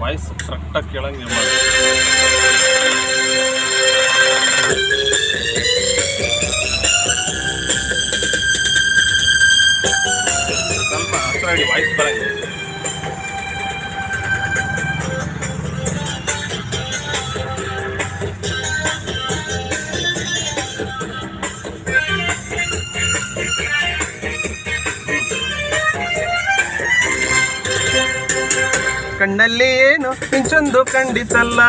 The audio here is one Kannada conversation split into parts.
ವಾಯ್ಸ್ ಕರೆಕ್ಟಾಗಿ ಕೇಳಂಗೆ ಮಾಡಿ. ಸ್ವಲ್ಪ ಹತ್ರ ಇಡಿ, ವಾಯ್ಸ್ ಬರಂಗೆ. ಕಣ್ಣಲ್ಲಿ ಏನು ಮಿಂಚೊಂದು ಕಂಡಿತಲ್ಲ,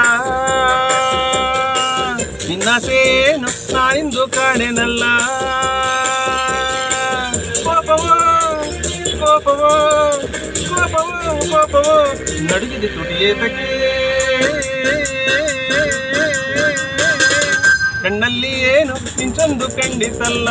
ನಿನ್ನಾಸೇನು ನಾನಿಂದು ಕಾಣೆನಲ್ಲ. ಕೋಪವೋ ಕೋಪವೋ ಕೋಪವೋ ಕೋಪವೋ ನಡುಗಿದೆ ತುಟಿಯೇತಕ್ಕೆ. ಕಣ್ಣಲ್ಲಿ ಏನು ಮಿಂಚೊಂದು ಕಂಡಿತಲ್ಲ.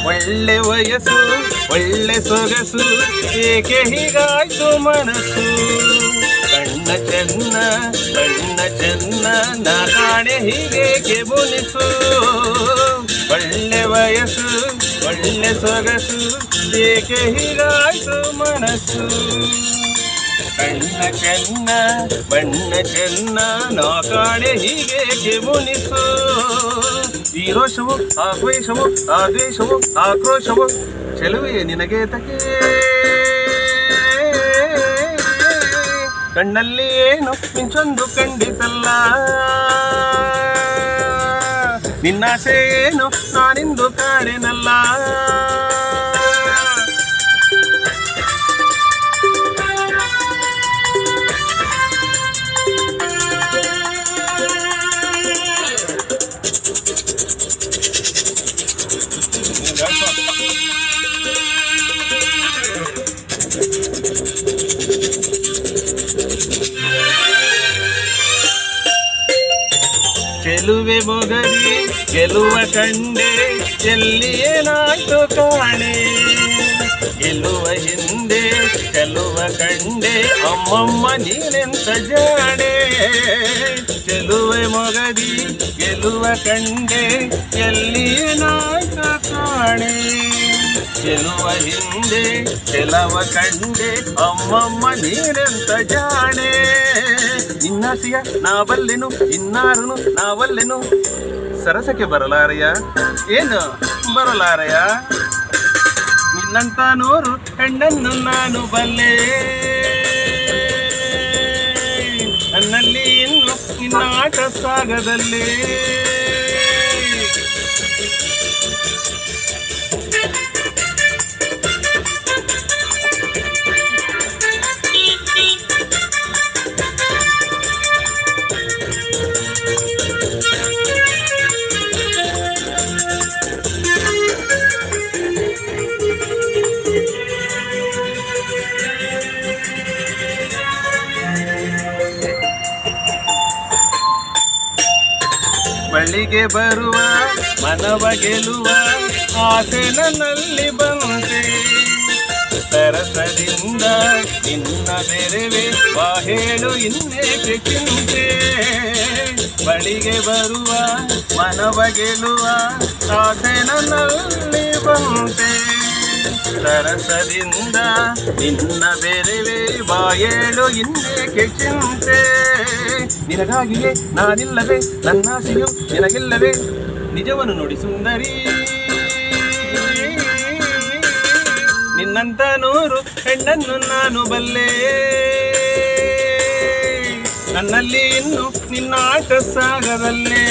ಒಳ್ಳೆ ವಯಸ್ಸು ಒಳ್ಳೆ ಸೊಗಸು, ಏಕೆ ಹೀಗಾಯ್ತು ಮನಸ್ಸು. ಕಣ್ಣ ಚೆನ್ನ ಕಣ್ಣ ಚೆನ್ನ ನಾ ಕಾಣೆ ಹೀಗೇಕೆ ಮುನಿಸು. ಒಳ್ಳೆ ವಯಸ್ಸು ಒಳ್ಳೆ ಸೊಗಸು, ಏಕೆ ಹೀಗಾಯ್ತು ಮನಸ್ಸು. ಕಣ್ಣ ಚೆನ್ನ ಬಣ್ಣ ಚೆನ್ನ ನಾ ಕಾಣೆ ಹೀಗೇಕೆ ಮುನಿಸು. ಈ ರೋಷವು ಆದ್ವೇಷವು ಆದ್ವೇಷವು ಆಕ್ರೋಶವು ಚೆಲುವೆ ನಿನಗೆ ತಕೆ. ಕಣ್ಣಲ್ಲಿ ಏನು ಮಿಂಚೊಂದು ಕಂಡಿತಲ್ಲ, ನಿನ್ನಾಸೆ ಏನು ನಾನಿಂದು ಕಾಣೆನಲ್ಲ. ಚೆಲುವೆ ಮೊಗರಿ ಗೆಲುವ ಕಂಡೆ, ಎಲ್ಲಿ ಏನಾಯ್ತು ಕಾಣೆ. ಗೆಲ್ಲುವ ಹಿಂದೆ ಚೆಲುವ ಕಂಡೆ, ಅಮ್ಮಮ್ಮ ನೀನೆಂತ ಜಾಣೆ. ಚೆಲುವೆ ಮೊಗರಿ ಗೆಲುವ ಕಂಡೆ, ಎಲ್ಲಿ ಏನಾಯ್ತು ಕಾಣೆ. ಗೆಲ್ಲುವ ಹಿಂದೆ ಚೆಲುವ ಕಂಡೆ, ಅಮ್ಮಮ್ಮ ನೀನೆಂತ ಜಾಣೆ. ನಿನ್ನಾಸಿಯ ನಾ ಬಲ್ಲೆನು ಇನ್ನಾರನು ನಾವಲ್ಲೆನು, ಸರಸಕ್ಕೆ ಬರಲಾರೆಯ ಏನು ಬರಲಾರೆಯ. ನಿನ್ನಂತ ನೂರು ಹೆಣ್ಣನ್ನು ನಾನು ಬಲ್ಲೆ, ನನ್ನಲ್ಲಿ ಇನ್ನು ನಿನ್ನ ಆಟ ಸಾಗದಲ್ಲೇ. ಬಳಿಗೆ ಬರುವ ಮನವ ಗೆಲ್ಲುವ ಆಸೆ ನನ್ನಲ್ಲಿ ಬಂತೆ. ಸರಸದಿಂದ ನಿನ್ನ ಬೆರೆವೆ ಬಾ ಹೇಳು ಇನ್ನೇಕೆ ಚಿಂತೆ. ಬಳಿಗೆ ಬರುವ ಮನವ ಗೆಲ್ಲುವ ಆಸೆ ನನ್ನಲ್ಲಿ ಬಂತೆ. ಸರಸದಿಂದ ನಿನ್ನ ಬೆರೆವೆ ಬಾ ಹೇಳು ಇನ್ನೇಕೆ ಚಿಂತೆ. ನಿನಗಾಗಿಯೇ ನಾನಿಲ್ಲವೇ ನನ್ನಾಸೆಯು ನಿನಗಿಲ್ಲವೇ, ನಿಜವನ್ನು ನೋಡಿ ಸುಂದರಿ. ನಿನ್ನಂತ ನೂರು ಹೆಣ್ಣನ್ನು ನಾನು ಬಲ್ಲೆ, ನನ್ನಲ್ಲಿ ಇನ್ನು ನಿನ್ನ ಆಟ ಸಾಗದಲ್ಲೇ.